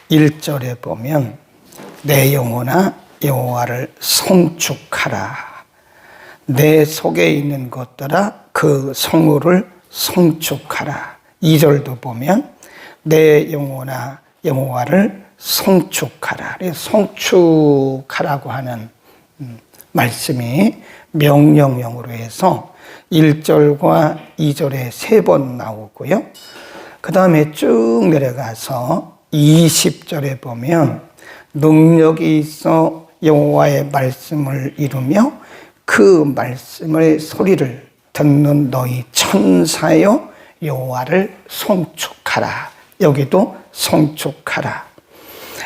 1절에 보면 내 영혼아 여호와를 송축하라. 내 속에 있는 것들아 그 성호를 송축하라. 2절도 보면 내 영혼아 여호와를 송축하라. 송축하라고 하는 말씀이 명령형으로 해서 1절과 2절에 3번 나오고요. 그 다음에 쭉 내려가서 20절에 보면 능력이 있어 여호와의 말씀을 이루며 그 말씀의 소리를 듣는 너희 천사여 여호와를 송축하라. 여기도 송축하라.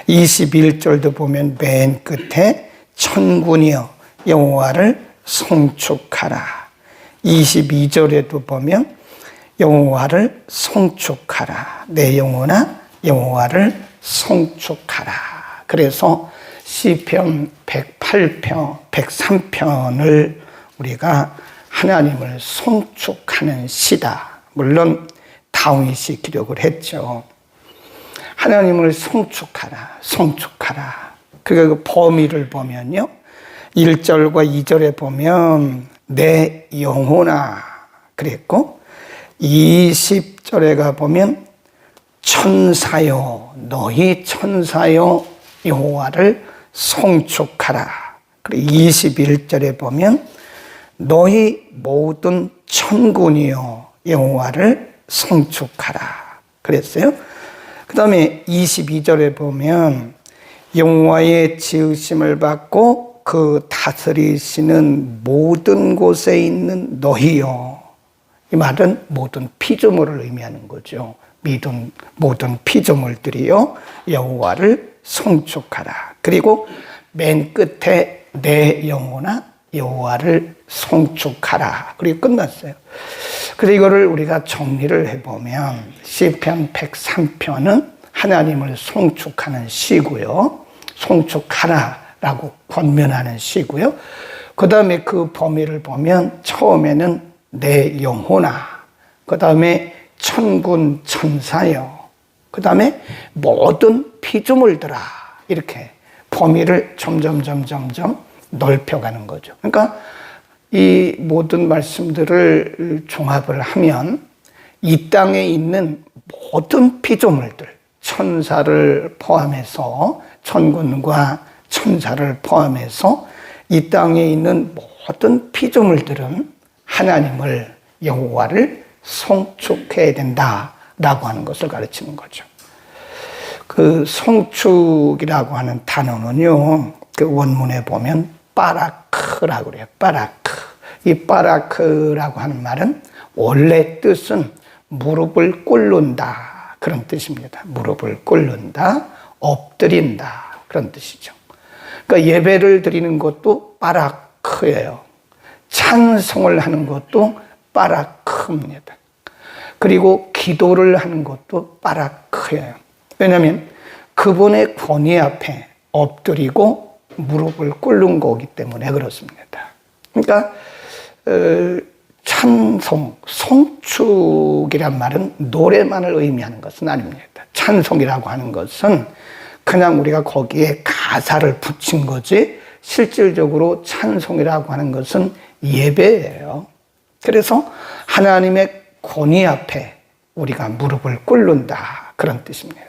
21절도 보면 맨 끝에 천군이여 여호와를 송축하라. 22절에도 보면 여호와를 송축하라. 내 영혼아 여호와를 송축하라. 그래서 시편 108편, 103편을 우리가 하나님을 송축하는 시다. 물론 다윗이 기록을 했죠. 하나님을 송축하라, 송축하라. 그러니까 그 범위를 보면요. 1절과 2절에 보면 내 영혼아 그랬고 20절에 가보면 천사여 너희 천사여 여호와를 송축하라. 그리고 21절에 보면 너희 모든 천군이여 여호와를 송축하라 그랬어요. 그 다음에 22절에 보면 여호와의 지으심을 받고 그 다스리시는 모든 곳에 있는 너희여. 이 말은 모든 피조물을 의미하는 거죠. 믿은 모든 피조물들이여 여호와를 송축하라. 그리고 맨 끝에 내 영혼아 여호와를 송축하라. 그리고 끝났어요. 그래서 이거를 우리가 정리를 해보면 시편 103편은 하나님을 송축하는 시고요. 송축하라라고 권면하는 시고요. 그 다음에 그 범위를 보면 처음에는 내 영혼아, 그 다음에 천군 천사여, 그 다음에 모든 피조물들아 이렇게 범위를 점점 넓혀가는 거죠. 그러니까 이 모든 말씀들을 종합을 하면 이 땅에 있는 모든 피조물들, 천사를 포함해서 천군과 천사를 포함해서 이 땅에 있는 모든 피조물들은 하나님을 여호와를 송축해야 된다라고 하는 것을 가르치는 거죠. 그 송축이라고 하는 단어는요, 그 원문에 보면 바라크라고 그래요. 바라크. 이 바라크라고 하는 말은 원래 뜻은 무릎을 꿇는다 그런 뜻입니다. 무릎을 꿇는다, 엎드린다 그런 뜻이죠. 그러니까 예배를 드리는 것도 바라크예요. 찬송을 하는 것도 바라크입니다. 그리고 기도를 하는 것도 바라크예요. 왜냐하면 그분의 권위 앞에 엎드리고 무릎을 꿇는 거기 때문에 그렇습니다. 그러니까 찬송, 송축이란 말은 노래만을 의미하는 것은 아닙니다. 찬송이라고 하는 것은 그냥 우리가 거기에 가사를 붙인 거지 실질적으로 찬송이라고 하는 것은 예배예요. 그래서 하나님의 권위 앞에 우리가 무릎을 꿇는다 그런 뜻입니다.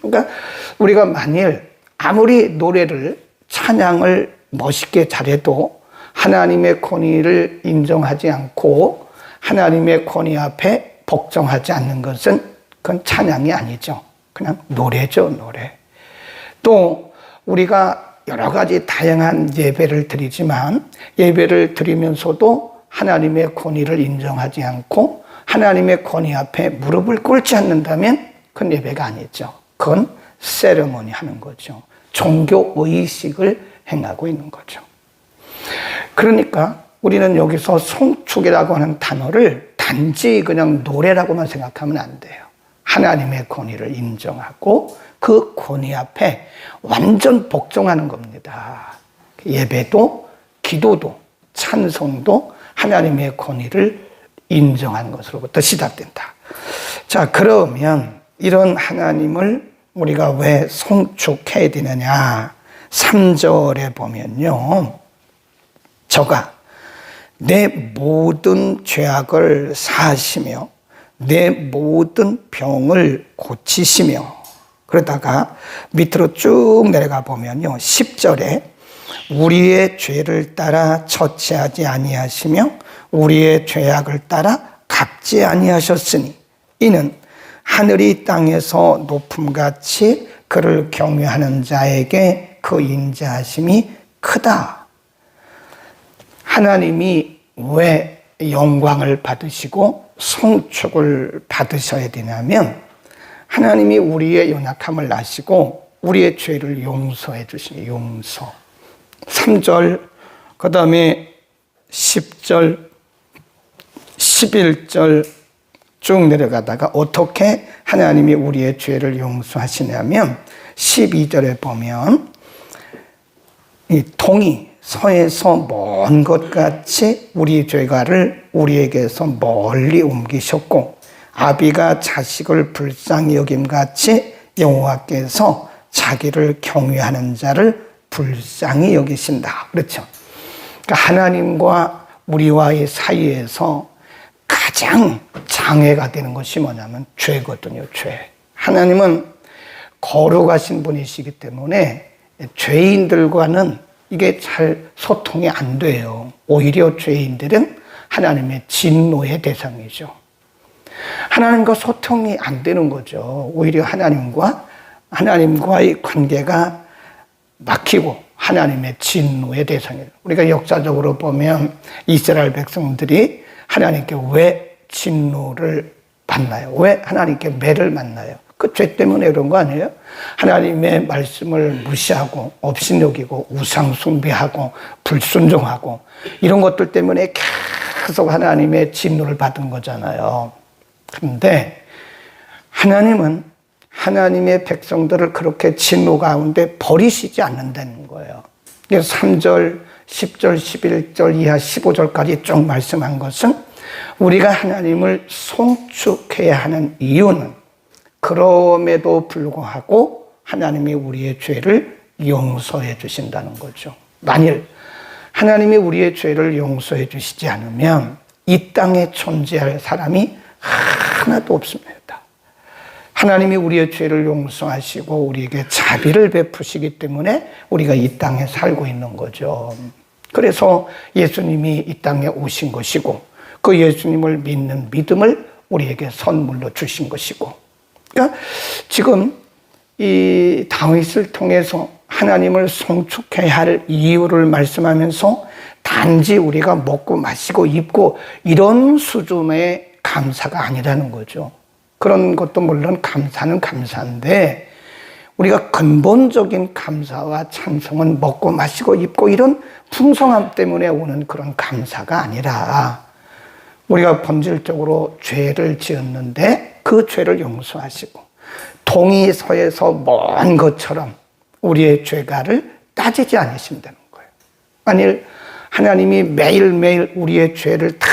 그러니까 우리가 만일 아무리 노래를 찬양을 멋있게 잘해도 하나님의 권위를 인정하지 않고 하나님의 권위 앞에 복종하지 않는 것은 그건 찬양이 아니죠. 그냥 노래죠, 노래. 또 우리가 여러 가지 다양한 예배를 드리지만 예배를 드리면서도 하나님의 권위를 인정하지 않고 하나님의 권위 앞에 무릎을 꿇지 않는다면 그건 예배가 아니죠. 그건 세레모니 하는 거죠. 종교 의식을 행하고 있는 거죠. 그러니까 우리는 여기서 송축이라고 하는 단어를 단지 그냥 노래라고만 생각하면 안 돼요. 하나님의 권위를 인정하고 그 권위 앞에 완전 복종하는 겁니다. 예배도 기도도 찬송도 하나님의 권위를 인정하는 것으로부터 시작된다. 자, 그러면 이런 하나님을 우리가 왜 송축해야 되느냐? 3절에 보면요. 저가 내 모든 죄악을 사하시며 내 모든 병을 고치시며, 그러다가 밑으로 쭉 내려가 보면요. 10절에 우리의 죄를 따라 처치하지 아니하시며 우리의 죄악을 따라 갚지 아니하셨으니 이는 하늘이 땅에서 높음같이 그를 경외하는 자에게 그 인자하심이 크다. 하나님이 왜 영광을 받으시고 송축을 받으셔야 되냐면, 하나님이 우리의 연약함을 아시고 우리의 죄를 용서해 주시니 용서. 3절, 그 다음에 10절, 11절 쭉 내려가다가 어떻게 하나님이 우리의 죄를 용서하시냐면 12절에 보면 이 동이 서에서 먼 것 같이 우리 죄가를 우리에게서 멀리 옮기셨고 아비가 자식을 불쌍히 여김같이 여호와께서 자기를 경외하는 자를 불쌍히 여기신다. 그렇죠? 그러니까 하나님과 우리와의 사이에서 가장 장애가 되는 것이 뭐냐면 죄거든요. 죄. 하나님은 거룩하신 분이시기 때문에 죄인들과는 이게 잘 소통이 안 돼요. 오히려 죄인들은 하나님의 진노의 대상이죠. 하나님과 소통이 안 되는 거죠. 오히려 하나님과의 관계가 막히고 하나님의 진노의 대상이에요. 우리가 역사적으로 보면 이스라엘 백성들이 하나님께 왜 진노를 받나요? 왜 하나님께 매를 맞나요? 그 죄 때문에 그런 거 아니에요? 하나님의 말씀을 무시하고 업신여기고 우상 숭배하고 불순종하고 이런 것들 때문에 계속 하나님의 진노를 받은 거잖아요. 그런데 하나님은 하나님의 백성들을 그렇게 진노 가운데 버리시지 않는다는 거예요. 그래서 3절, 10절, 11절 이하 15절까지 쭉 말씀한 것은 우리가 하나님을 송축해야 하는 이유는 그럼에도 불구하고 하나님이 우리의 죄를 용서해 주신다는 거죠. 만일 하나님이 우리의 죄를 용서해 주시지 않으면 이 땅에 존재할 사람이 하나도 없습니다. 하나님이 우리의 죄를 용서하시고 우리에게 자비를 베푸시기 때문에 우리가 이 땅에 살고 있는 거죠. 그래서 예수님이 이 땅에 오신 것이고 그 예수님을 믿는 믿음을 우리에게 선물로 주신 것이고, 그러니까 지금 이 다윗을 통해서 하나님을 송축해야 할 이유를 말씀하면서 단지 우리가 먹고 마시고 입고 이런 수준의 감사가 아니라는 거죠. 그런 것도 물론 감사는 감사인데 우리가 근본적인 감사와 찬송은 먹고 마시고 입고 이런 풍성함 때문에 오는 그런 감사가 아니라 우리가 본질적으로 죄를 지었는데 그 죄를 용서하시고 동이 서에서 먼 것처럼 우리의 죄가를 따지지 않으신다는 거예요. 만일 하나님이 매일매일 우리의 죄를 다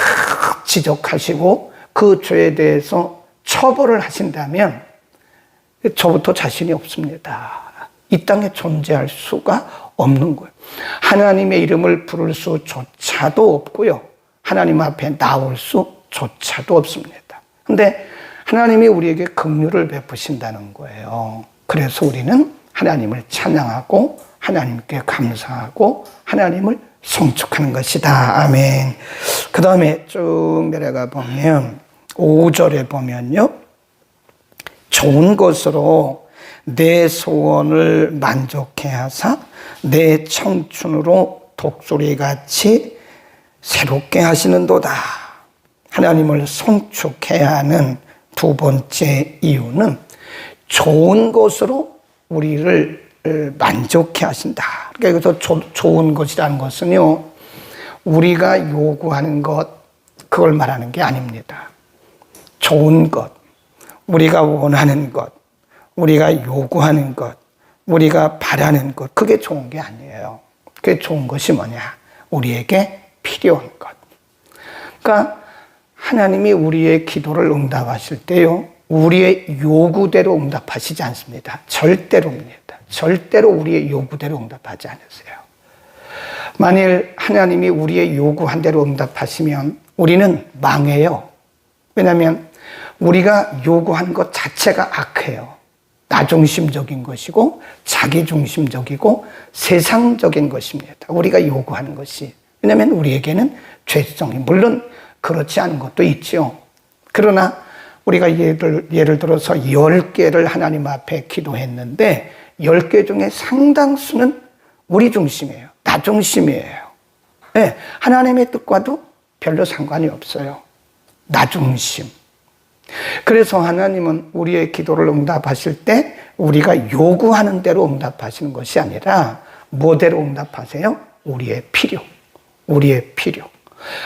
지적하시고 그 죄에 대해서 처벌을 하신다면 저부터 자신이 없습니다. 이 땅에 존재할 수가 없는 거예요. 하나님의 이름을 부를 수조차도 없고요. 하나님 앞에 나올 수조차도 없습니다. 그런데 하나님이 우리에게 긍휼을 베푸신다는 거예요. 그래서 우리는 하나님을 찬양하고 하나님께 감사하고 하나님을 송축하는 것이다. 아멘. 그 다음에 쭉 내려가 보면 5절에 보면요. 좋은 것으로 내 소원을 만족해 하사 내 청춘으로 독수리같이 새롭게 하시는도다. 하나님을 송축해야 하는 두 번째 이유는 좋은 것으로 우리를 만족해 하신다. 그러니까 여기서 좋은 것이라는 것은요, 우리가 요구하는 것, 그걸 말하는 게 아닙니다. 좋은 것, 우리가 원하는 것, 우리가 요구하는 것, 우리가 바라는 것, 그게 좋은 게 아니에요. 그게 좋은 것이 뭐냐? 우리에게 필요한 것. 그러니까 하나님이 우리의 기도를 응답하실 때요, 우리의 요구대로 응답하시지 않습니다. 절대로입니다. 절대로 우리의 요구대로 응답하지 않으세요. 만일 하나님이 우리의 요구한 대로 응답하시면 우리는 망해요. 왜냐하면 우리가 요구한 것 자체가 악해요. 나중심적인 것이고 자기중심적이고 세상적인 것입니다. 우리가 요구하는 것이. 왜냐하면 우리에게는 죄성이 물론 그렇지 않은 것도 있죠. 그러나 우리가 예를 들어서 10개를 하나님 앞에 기도했는데 10개 중에 상당수는 우리 중심이에요. 나 중심이에요. 네, 하나님의 뜻과도 별로 상관이 없어요. 나 중심. 그래서 하나님은 우리의 기도를 응답하실 때 우리가 요구하는 대로 응답하시는 것이 아니라 뭐대로 응답하세요? 우리의 필요. 우리의 필요.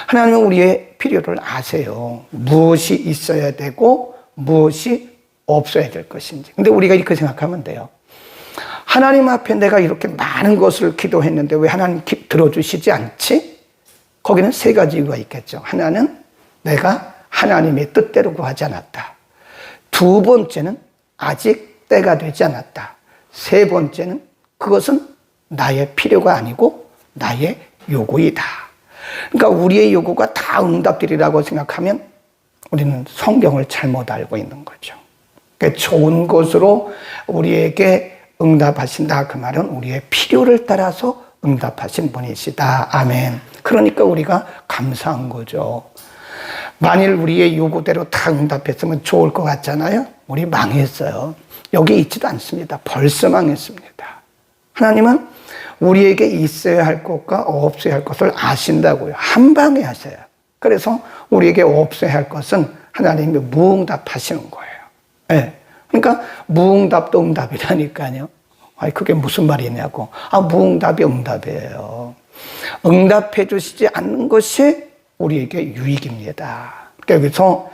하나님은 우리의 필요를 아세요. 무엇이 있어야 되고 무엇이 없어야 될 것인지. 근데 우리가 이렇게 생각하면 돼요. 하나님 앞에 내가 이렇게 많은 것을 기도했는데 왜 하나님 들어주시지 않지? 거기는 3가지 이유가 있겠죠. 하나는 내가 하나님의 뜻대로 구하지 않았다. 2번째는 아직 때가 되지 않았다. 3번째는 그것은 나의 필요가 아니고 나의 요구이다. 그러니까 우리의 요구가 다 응답되리라고 생각하면 우리는 성경을 잘못 알고 있는 거죠. 그러니까 좋은 것으로 우리에게 응답하신다. 그 말은 우리의 필요를 따라서 응답하신 분이시다. 아멘. 그러니까 우리가 감사한 거죠. 만일 우리의 요구대로 다 응답했으면 좋을 것 같잖아요. 우리 망했어요. 여기 있지도 않습니다. 벌써 망했습니다. 하나님은 우리에게 있어야 할 것과 없어야 할 것을 아신다고요. 한 방에 하세요. 그래서 우리에게 없어야 할 것은 하나님이 무응답하시는 거예요. 네. 그러니까 무응답도 응답이라니까요. 그게 무슨 말이냐고. 무응답이 응답이에요. 응답해 주시지 않는 것이 우리에게 유익입니다. 여기서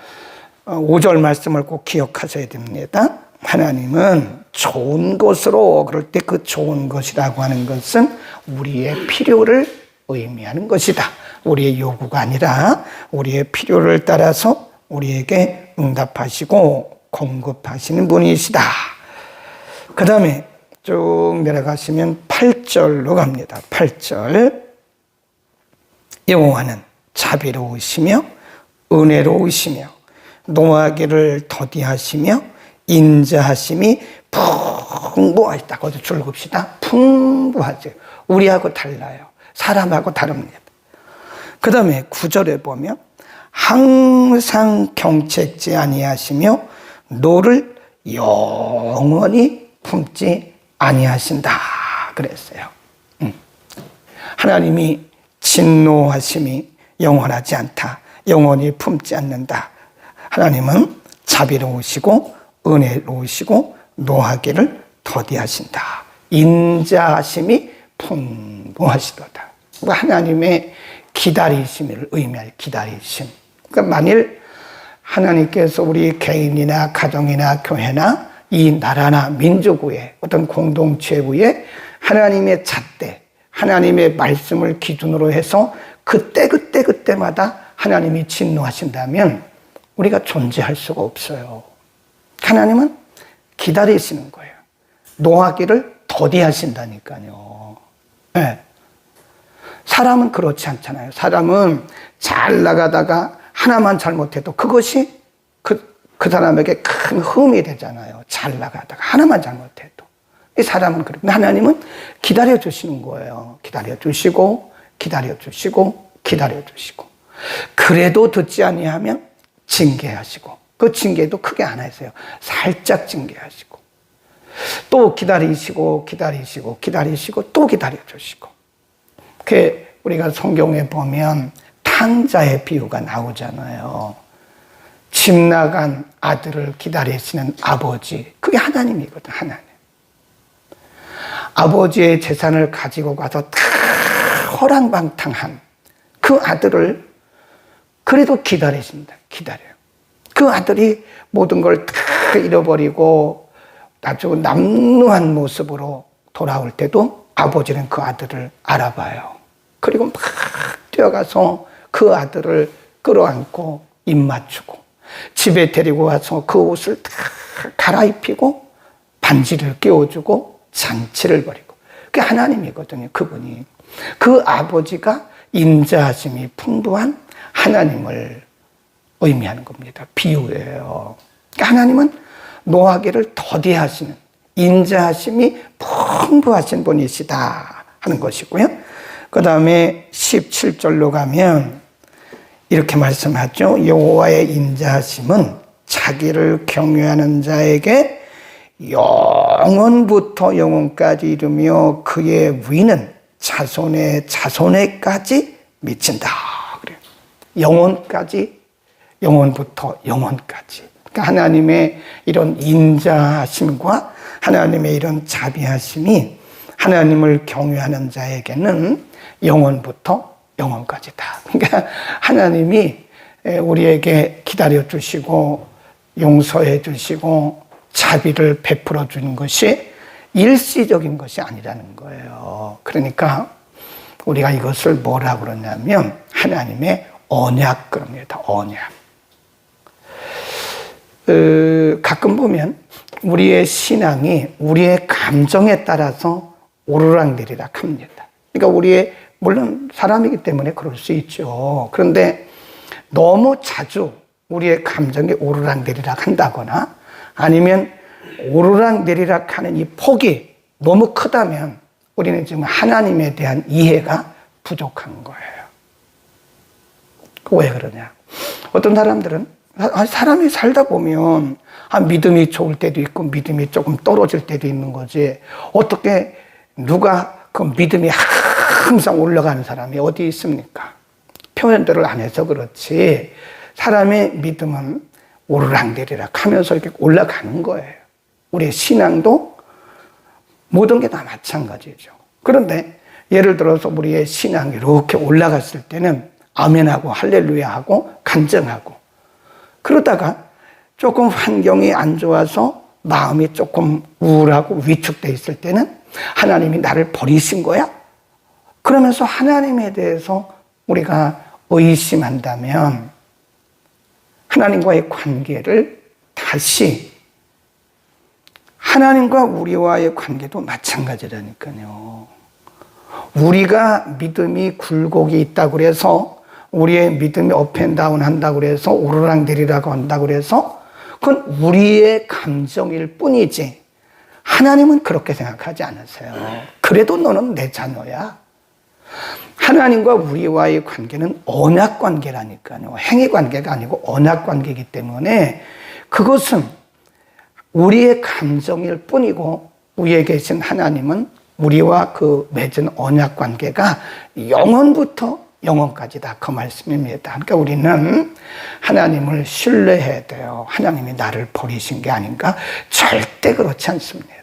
5절 말씀을 꼭 기억하셔야 됩니다. 하나님은 좋은 것으로, 그럴 때 그 좋은 것이라고 하는 것은 우리의 필요를 의미하는 것이다. 우리의 요구가 아니라 우리의 필요를 따라서 우리에게 응답하시고 공급하시는 분이시다. 그 다음에 쭉 내려가시면 8절로 갑니다. 8절. 여호와는 자비로우시며 은혜로우시며 노하기를 더디하시며 인자하심이 풍부하시다. 거기서 줄급시다. 풍부하죠. 우리하고 달라요. 사람하고 다릅니다. 그 다음에 9절에 보면 항상 경책지 아니하시며 노를 영원히 품지 아니하신다 그랬어요. 하나님이 진노하심이 영원하지 않다. 영원히 품지 않는다. 하나님은 자비로우시고 은혜로우시고 노하기를 더디하신다. 인자하심이 풍부하시도다. 하나님의 기다리심을 의미할 기다리심. 그러니까 만일 하나님께서 우리 개인이나 가정이나 교회나 이 나라나 민족 위에 어떤 공동체 위에 하나님의 잣대, 하나님의 말씀을 기준으로 해서 그때마다 하나님이 진노하신다면 우리가 존재할 수가 없어요. 하나님은 기다리시는 거예요. 노하기를 더디하신다니까요. 네. 사람은 그렇지 않잖아요. 사람은 잘 나가다가 하나만 잘못해도 그것이 그 사람에게 큰 흠이 되잖아요. 잘 나가다가 하나만 잘못해도. 이 사람은 그런데 하나님은 기다려주시는 거예요. 기다려주시고 기다려주시고 기다려주시고 그래도 듣지 아니하면 징계하시고 그 징계도 크게 안 하세요. 살짝 징계하시고 또 기다리시고 기다리시고 기다리시고 또 기다려주시고 그 우리가 성경에 보면 탕자의 비유가 나오잖아요. 집 나간 아들을 기다리시는 아버지, 그게 하나님이거든. 하나님. 아버지의 재산을 가지고 가서 다 허랑방탕한 그 아들을 그래도 기다리신다. 기다려요. 그 아들이 모든 걸 다 잃어버리고 아주 남루한 모습으로 돌아올 때도 아버지는 그 아들을 알아봐요. 그리고 막 뛰어가서 그 아들을 끌어안고 입 맞추고 집에 데리고 와서 그 옷을 다 갈아입히고 반지를 끼워주고 잔치를 벌이고, 그게 하나님이거든요. 그분이, 그 아버지가 인자하심이 풍부한 하나님을 의미하는 겁니다. 비유예요. 하나님은 노하기를 더디하시는, 인자하심이 풍부하신 분이시다 하는 것이고요. 그 다음에 17절로 가면 이렇게 말씀하죠. 여호와의 인자하심은 자기를 경외하는 자에게 영원부터 영원까지 이르며 그의 위는 자손의 자손에까지 미친다. 그래요. 영원까지, 영원부터 영원까지. 그러니까 하나님의 이런 인자하심과 하나님의 이런 자비하심이 하나님을 경외하는 자에게는 영원부터 영원까지다. 그러니까 하나님이 우리에게 기다려 주시고 용서해 주시고 자비를 베풀어 주는 것이 일시적인 것이 아니라는 거예요. 그러니까 우리가 이것을 뭐라 그러냐면 하나님의 언약 그럽니다. 언약. 가끔 보면 우리의 신앙이 우리의 감정에 따라서 오르락내리락 합니다. 그러니까 우리의, 물론 사람이기 때문에 그럴 수 있죠. 그런데 너무 자주 우리의 감정이 오르락내리락 한다거나 아니면 오르락내리락 하는 이 폭이 너무 크다면 우리는 지금 하나님에 대한 이해가 부족한 거예요. 왜 그러냐? 어떤 사람들은 사람이 살다 보면 믿음이 좋을 때도 있고 믿음이 조금 떨어질 때도 있는 거지, 어떻게 누가 그 믿음이 항상 올라가는 사람이 어디 있습니까? 표현들을 안 해서 그렇지 사람의 믿음은 오르락내리락 하면서 이렇게 올라가는 거예요. 우리의 신앙도 모든 게 다 마찬가지죠. 그런데 예를 들어서 우리의 신앙이 이렇게 올라갔을 때는 아멘하고 할렐루야하고 간증하고, 그러다가 조금 환경이 안 좋아서 마음이 조금 우울하고 위축돼 있을 때는 하나님이 나를 버리신 거야? 그러면서 하나님에 대해서 우리가 의심한다면 하나님과의 관계를 다시, 하나님과 우리와의 관계도 마찬가지라니까요. 우리가 믿음이 굴곡이 있다고 그래서, 우리의 믿음이 업앤다운 한다고 그래서, 오르락내리락 한다고 그래서 그건 우리의 감정일 뿐이지 하나님은 그렇게 생각하지 않으세요. 그래도 너는 내 자녀야. 하나님과 우리와의 관계는 언약 관계라니까요. 행위 관계가 아니고 언약 관계이기 때문에 그것은 우리의 감정일 뿐이고, 위에 계신 하나님은 우리와 그 맺은 언약 관계가 영원부터 영원까지다, 그 말씀입니다. 그러니까 우리는 하나님을 신뢰해야 돼요. 하나님이 나를 버리신 게 아닌가? 절대 그렇지 않습니다.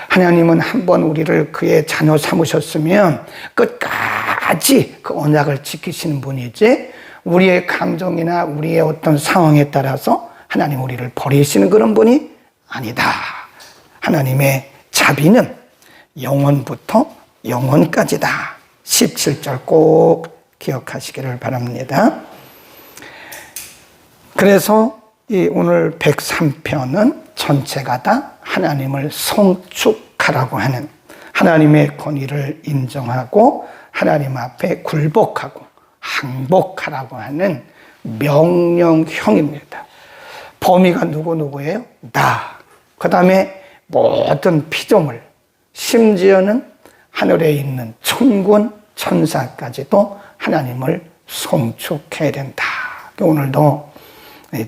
하나님은 한번 우리를 그의 자녀 삼으셨으면 끝까지 그 언약을 지키시는 분이지, 우리의 감정이나 우리의 어떤 상황에 따라서 하나님 우리를 버리시는 그런 분이 아니다. 하나님의 자비는 영원부터 영원까지다. 17절 꼭 기억하시기를 바랍니다. 그래서 이 오늘 103편은 전체가 다 하나님을 송축하라고 하는, 하나님의 권위를 인정하고 하나님 앞에 굴복하고 항복하라고 하는 명령형입니다. 범위가 누구예요? 나. 그 다음에 모든 피조물, 심지어는 하늘에 있는 천군 천사까지도 하나님을 송축해야 된다. 오늘도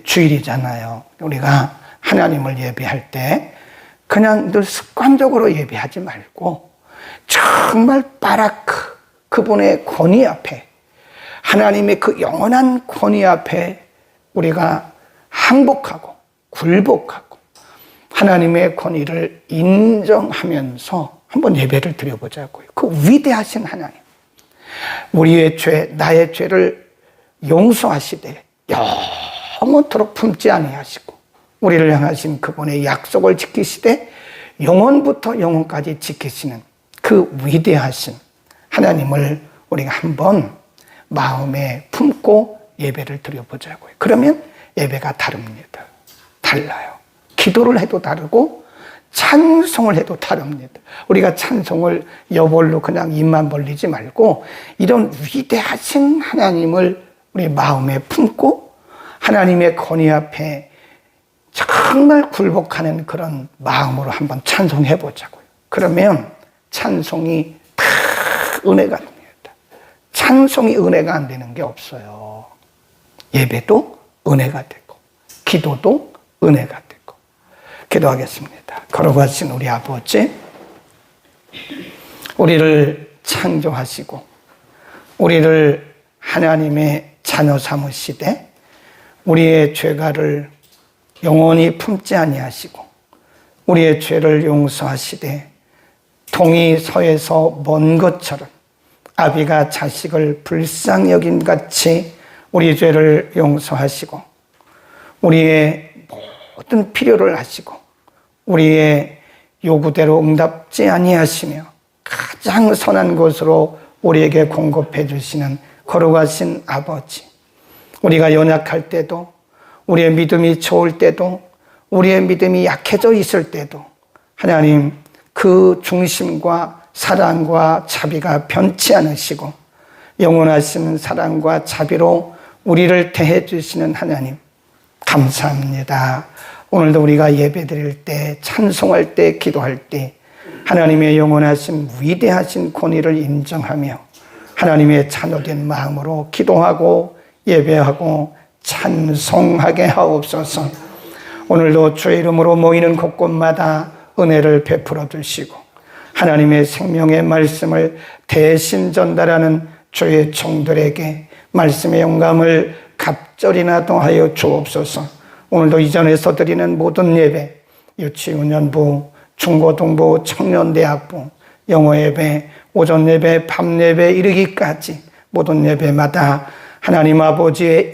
주일이잖아요. 우리가 하나님을 예배할 때 그냥 늘 습관적으로 예배하지 말고 정말 바라크, 그분의 권위 앞에, 하나님의 그 영원한 권위 앞에 우리가 항복하고 굴복하고 하나님의 권위를 인정하면서 한번 예배를 드려보자고요. 그 위대하신 하나님, 우리의 죄, 나의 죄를 용서하시되 영원토록 품지 아니하시고 우리를 향하신 그분의 약속을 지키시되 영원부터 영원까지 지키시는 그 위대하신 하나님을 우리가 한번 마음에 품고 예배를 드려보자고요. 그러면 예배가 다릅니다. 달라요. 기도를 해도 다르고 찬송을 해도 다릅니다. 우리가 찬송을 여벌로 그냥 입만 벌리지 말고 이런 위대하신 하나님을 우리 마음에 품고 하나님의 권위 앞에 정말 굴복하는 그런 마음으로 한번 찬송해 보자고요. 그러면 찬송이 다 은혜가 됩니다. 찬송이 은혜가 안 되는 게 없어요. 예배도 은혜가 되고 기도도 은혜가 되고. 기도하겠습니다. 걸어가신 우리 아버지, 우리를 창조하시고 우리를 하나님의 자녀 삼으시되 우리의 죄가를 영원히 품지 아니하시고 우리의 죄를 용서하시되 동이 서에서 먼 것처럼 아비가 자식을 불쌍히 여긴 같이 우리 죄를 용서하시고 우리의 모든 필요를 하시고 우리의 요구대로 응답지 아니하시며 가장 선한 것으로 우리에게 공급해 주시는 거룩하신 아버지, 우리가 연약할 때도 우리의 믿음이 좋을 때도 우리의 믿음이 약해져 있을 때도 하나님 그 중심과 사랑과 자비가 변치 않으시고 영원하신 사랑과 자비로 우리를 대해 주시는 하나님 감사합니다. 오늘도 우리가 예배 드릴 때 찬송할 때 기도할 때 하나님의 영원하신 위대하신 권위를 인정하며 하나님의 자녀된 마음으로 기도하고 예배하고 찬송하게 하옵소서. 오늘도 주의 이름으로 모이는 곳곳마다 은혜를 베풀어 주시고 하나님의 생명의 말씀을 대신 전달하는 주의 종들에게 말씀의 영감을 갑절이나 더하여 주옵소서. 오늘도 이전에서 드리는 모든 예배, 유치원연부, 중고등부, 청년대학부, 영어예배, 오전예배, 밤예배 이르기까지 모든 예배마다 하나님 아버지의